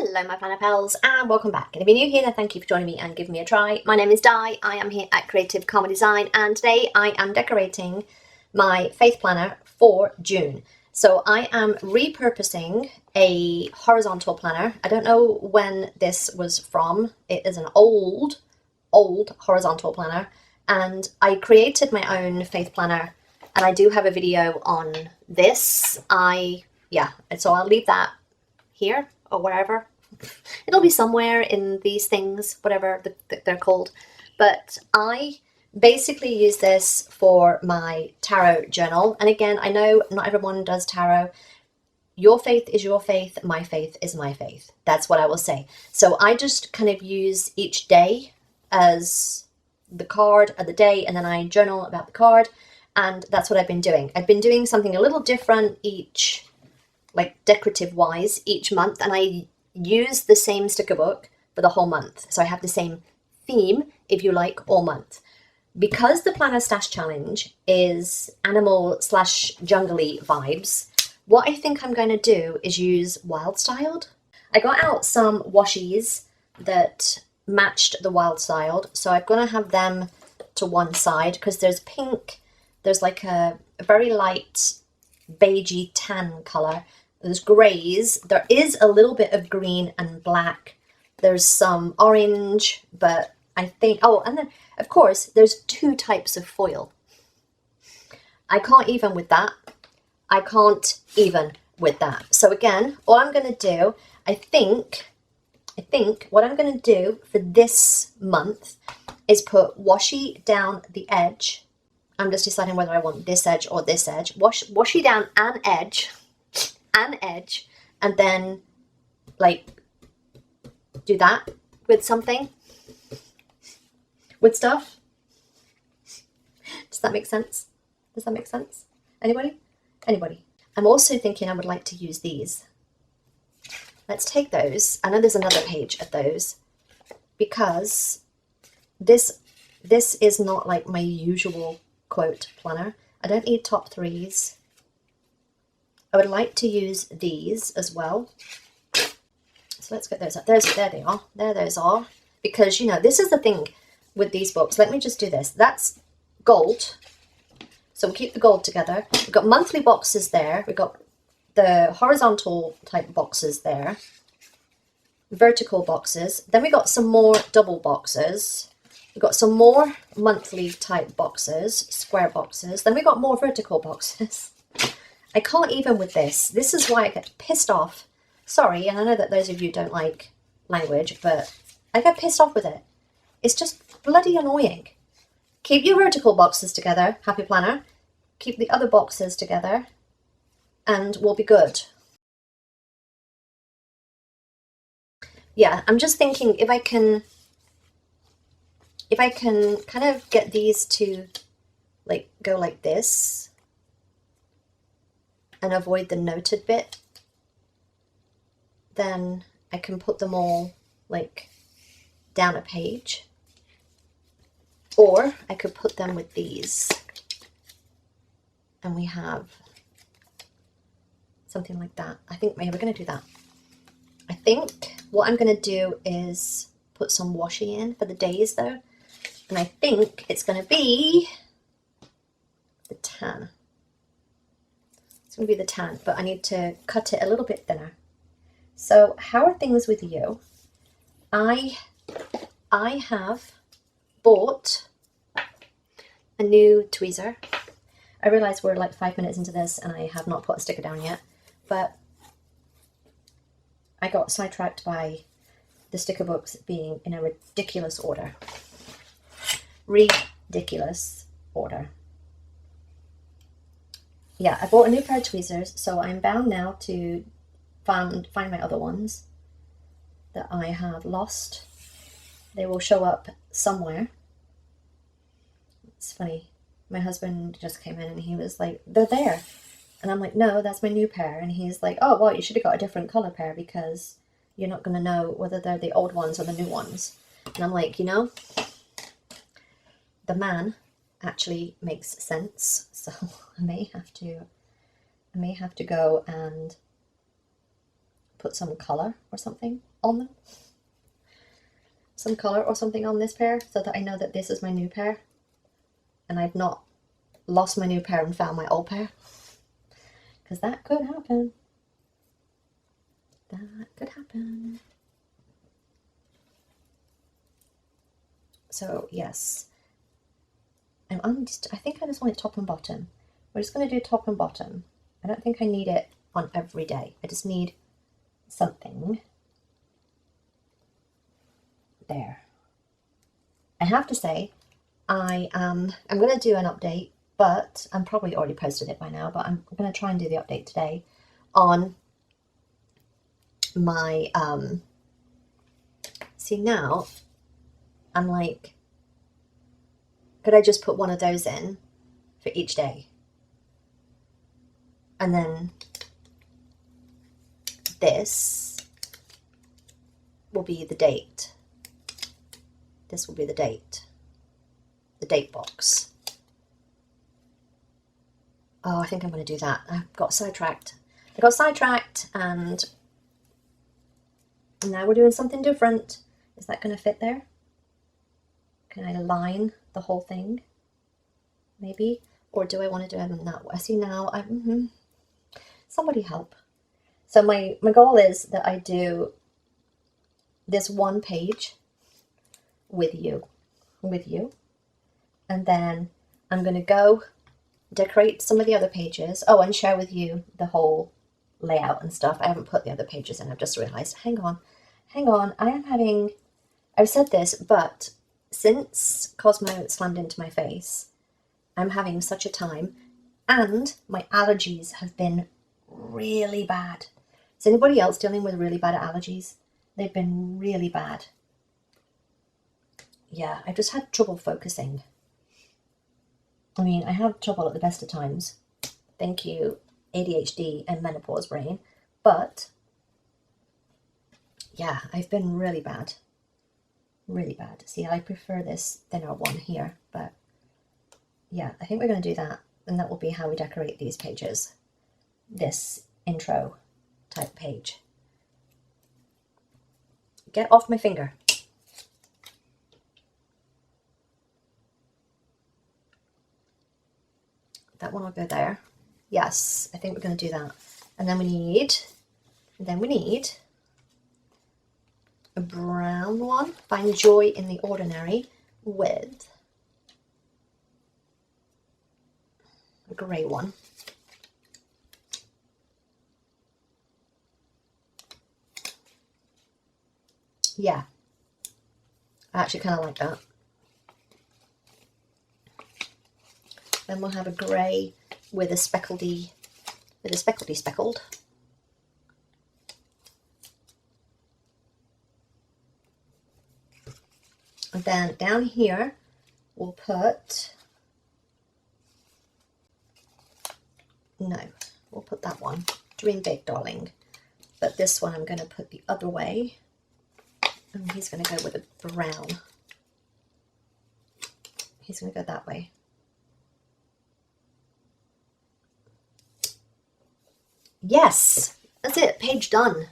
Hello my planner pals and welcome back. And if you're new here then thank you for joining me and giving me a try. My name is Di, I am here at Creative Karma Design and today I am decorating my faith planner for June. So I am repurposing a horizontal planner. I don't know when this was from. It is an old horizontal planner and I created my own faith planner and I do have a video on this. So I'll leave that here or wherever. It'll be somewhere in these things, whatever they're called. But I basically use this for my tarot journal. And again, I know not everyone does tarot. Your faith is your faith, my faith is my faith. That's what I will say. So I just kind of use each day as the card of the day, and then I journal about the card. And that's what I've been doing. I've been doing something a little different each, like decorative wise, each month, and I use the same sticker book for the whole month. So I have the same theme, if you like, all month. Because the Planner Stash Challenge is animal / jungly vibes, what I think I'm going to do is use Wild Styled. I got out some washies that matched the Wild Styled, so I'm going to have them to one side because there's pink, there's like a very light beigey tan colour. There's greys, there is a little bit of green and black, there's some orange, but I think, oh, and then of course there's two types of foil. I can't even with that. I can't even with that. So again, all I'm going to do, I think what I'm going to do for this month is put washi down the edge. I'm just deciding whether I want this edge or this edge. Washi down an edge, and then like do that with something, with stuff. Does that make sense? Does that make sense? Anybody? I'm also thinking I would like to use these. Let's take those. I know there's another page of those because this is not like my usual quote planner. I don't need top threes. I would like to use these as well. So let's get those up. There they are. There those are. Because, you know, this is the thing with these books. Let me just do this. That's gold. So we'll keep the gold together. We've got monthly boxes there. We've got the horizontal type boxes there. Vertical boxes. Then we got some more double boxes. We've got some more monthly type boxes, square boxes. Then we got more vertical boxes. I can't even with this. This is why I get pissed off. Sorry, and I know that those of you don't like language, but I get pissed off with it. It's just bloody annoying. Keep your vertical boxes together, Happy Planner. Keep the other boxes together, and we'll be good. Yeah, I'm just thinking if I can kind of get these to like go like this and avoid the noted bit, then I can put them all like down a page. Or I could put them with these and we have something like that. I think maybe we're going to do that. I think what I'm going to do is put some washi in for the days though. And I think it's going to be the tan. It's going to be the tan, but I need to cut it a little bit thinner. So how are things with you? I have bought a new tweezer. I realize we're like 5 minutes into this and I have not put a sticker down yet, but I got sidetracked by the sticker books being in a ridiculous order. Ridiculous order. Yeah, I bought a new pair of tweezers, so I'm bound now to find my other ones that I have lost. They will show up somewhere. It's funny. My husband just came in and he was like, they're there. And I'm like, no, that's my new pair. And he's like, oh, well, you should have got a different color pair because you're not going to know whether they're the old ones or the new ones. And I'm like, you know, the man actually makes sense. So I may have to go and put some colour or something on them. Some colour or something on this pair so that I know that this is my new pair and I've not lost my new pair and found my old pair, because that could happen. That could happen. So yes, I think I just want it top and bottom. We're just going to do top and bottom. I don't think I need it on every day. I just need something there. I have to say, I'm going to do an update, but I'm probably already posted it by now, but I'm going to try and do the update today on my, see now, I'm like, could I just put one of those in for each day? And then this will be the date. This will be the date box. Oh, I think I'm going to do that. I got sidetracked. And now we're doing something different. Is that going to fit there? Can I line the whole thing? Maybe? Or do I want to do it in that way? I see now. Somebody help. So my goal is that I do this one page with you, and then I'm going to go decorate some of the other pages. Oh, and share with you the whole layout and stuff. I haven't put the other pages in. I've just realized. Hang on. I've said this, but since Cosmo slammed into my face, I'm having such a time, and my allergies have been really bad. Is anybody else dealing with really bad allergies? They've been really bad. Yeah, I've just had trouble focusing. I mean, I have trouble at the best of times. Thank you, ADHD and menopause brain. But yeah, I've been really bad. Really bad. See, I prefer this thinner one here, but yeah, I think we're going to do that, and that will be how we decorate these pages. This intro type page. Get off my finger. That one will go there. Yes, I think we're going to do that. And then we need a brown one. Find joy in the ordinary with a grey one. Yeah, I actually kind of like that. Then we'll have a grey with a speckled. And then down here we'll put, we'll put that one, Dream Big Darling. But this one I'm going to put the other way, and he's going to go with a brown. He's going to go that way. Yes, that's it. Page done.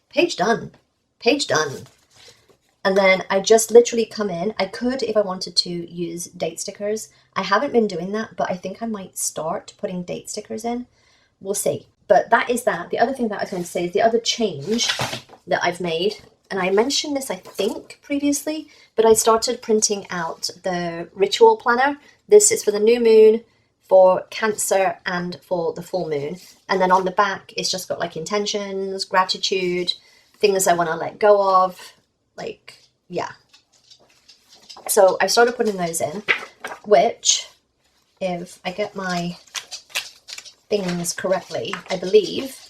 Page done. Page done. And then I just literally come in. I could, if I wanted to, use date stickers. I haven't been doing that, but I think I might start putting date stickers in. We'll see. But that is that. The other thing that I was going to say is the other change that I've made, and I mentioned this, I think, previously, but I started printing out the ritual planner. This is for the new moon, for Cancer, and for the full moon. And then on the back, it's just got like intentions, gratitude, things I want to let go of, like, yeah. So I started putting those in, which, if I get my things correctly, I believe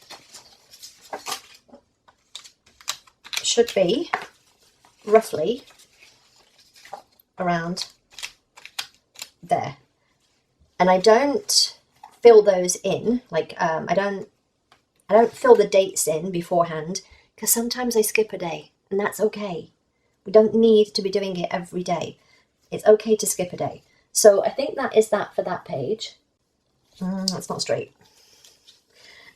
should be roughly around there. And I don't fill those in, like I don't fill the dates in beforehand, because sometimes I skip a day, and that's okay. We don't need to be doing it every day. It's okay to skip a day. So I think that is that for that page. That's not straight.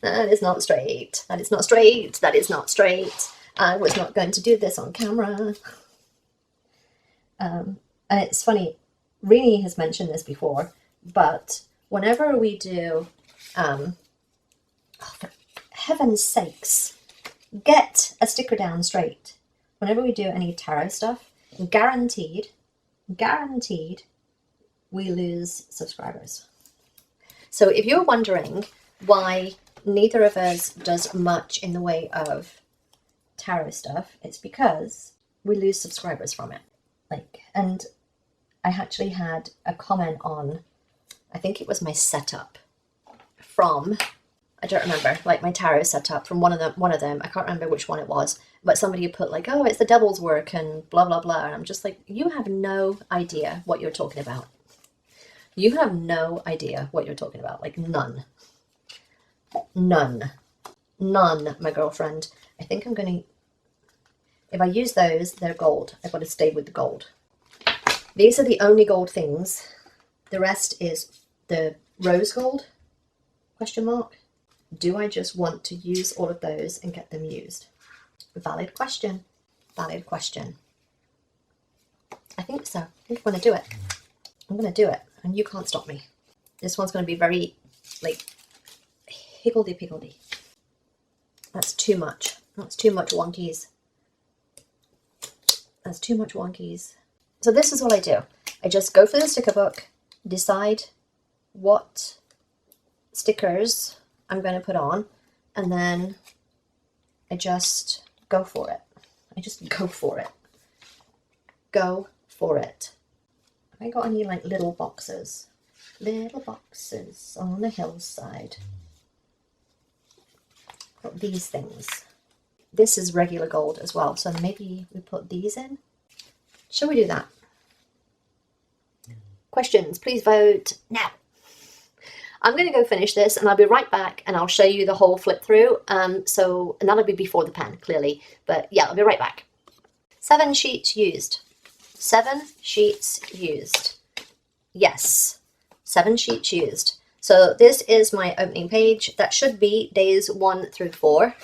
That is not straight. That is not straight. That is not straight. I was not going to do this on camera. And it's funny, Rini has mentioned this before, but whenever we do, oh, for heaven's sakes, get a sticker down straight. Whenever we do any tarot stuff, guaranteed, we lose subscribers. So if you're wondering why neither of us does much in the way of tarot stuff, it's because we lose subscribers from it. And I actually had a comment on, I think it was my setup from, I don't remember, like my tarot setup from one of them. I can't remember which one it was, but somebody put like, oh, it's the devil's work and blah, blah, blah. And I'm just like, you have no idea what you're talking about. You have no idea what you're talking about. Like none, my girlfriend. I think I'm going to, if I use those, they're gold. I've got to stay with the gold. These are the only gold things. The rest is the rose gold, question mark. Do I just want to use all of those and get them used? Valid question. Valid question. I think so. I think I'm going to do it. I'm going to do it. And you can't stop me. This one's going to be very, like, higgledy-piggledy. That's too much. That's too much wonkies. That's too much wonkies. So this is what I do. I just go for the sticker book, decide what stickers I'm going to put on, and then I just go for it. I just go for it. Go for it. Have I got any like little boxes? Little boxes on the hillside. Got these things. This is regular gold as well, so maybe we put these in. Shall we do that? Questions, please vote now. I'm going to go finish this and I'll be right back and I'll show you the whole flip through. And that'll be before the pen, clearly. But yeah, I'll be right back. 7 sheets used. 7 sheets used. Yes, 7 sheets used. So this is my opening page. That should be days 1 through 4.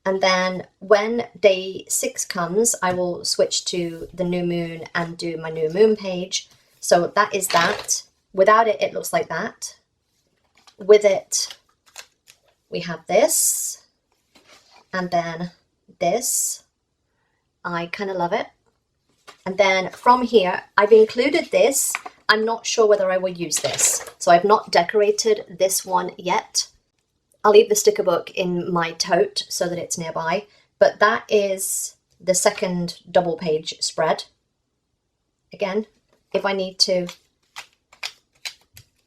And then when day 6 comes, I will switch to the new moon and do my new moon page. So that is that. Without it, it looks like that. With it, we have this. And then this. I kind of love it. And then from here, I've included this. I'm not sure whether I will use this. So I've not decorated this one yet. I'll leave the sticker book in my tote so that it's nearby, but that is the second double page spread. Again, if I need to,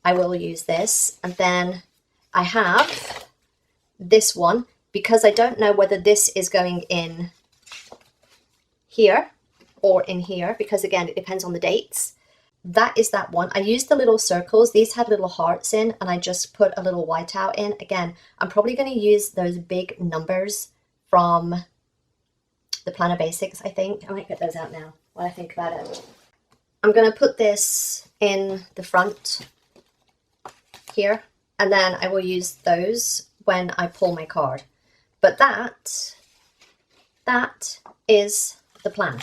I will use this. And then I have this one because I don't know whether this is going in here or in here, because again, it depends on the dates. That is that one. I used the little circles. These had little hearts in, and I just put a little whiteout in. Again, I'm probably going to use those big numbers from the Planner Basics, I think. I might get those out now when I think about it. I'm going to put this in the front here, and then I will use those when I pull my card. But that is the plan.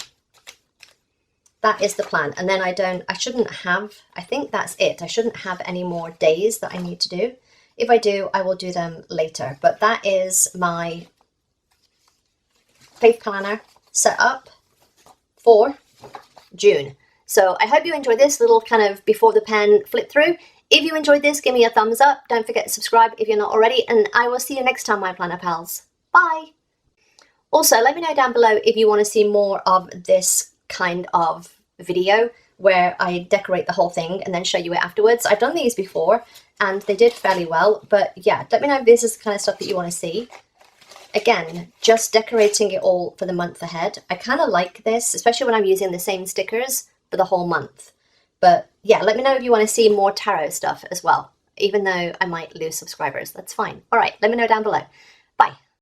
That is the plan. And then I think that's it. I shouldn't have any more days that I need to do. If I do, I will do them later. But that is my faith planner set up for June. So I hope you enjoyed this little kind of before the pen flip through. If you enjoyed this, give me a thumbs up. Don't forget to subscribe if you're not already. And I will see you next time, my planner pals. Bye. Also, let me know down below if you want to see more of this kind of video where I decorate the whole thing and then show you it afterwards. I've done these before and they did fairly well, but yeah, let me know if this is the kind of stuff that you want to see. Again, just decorating it all for the month ahead. I kind of like this, especially when I'm using the same stickers for the whole month. But yeah, let me know if you want to see more tarot stuff as well, even though I might lose subscribers. That's fine. All right, let me know down below. Bye.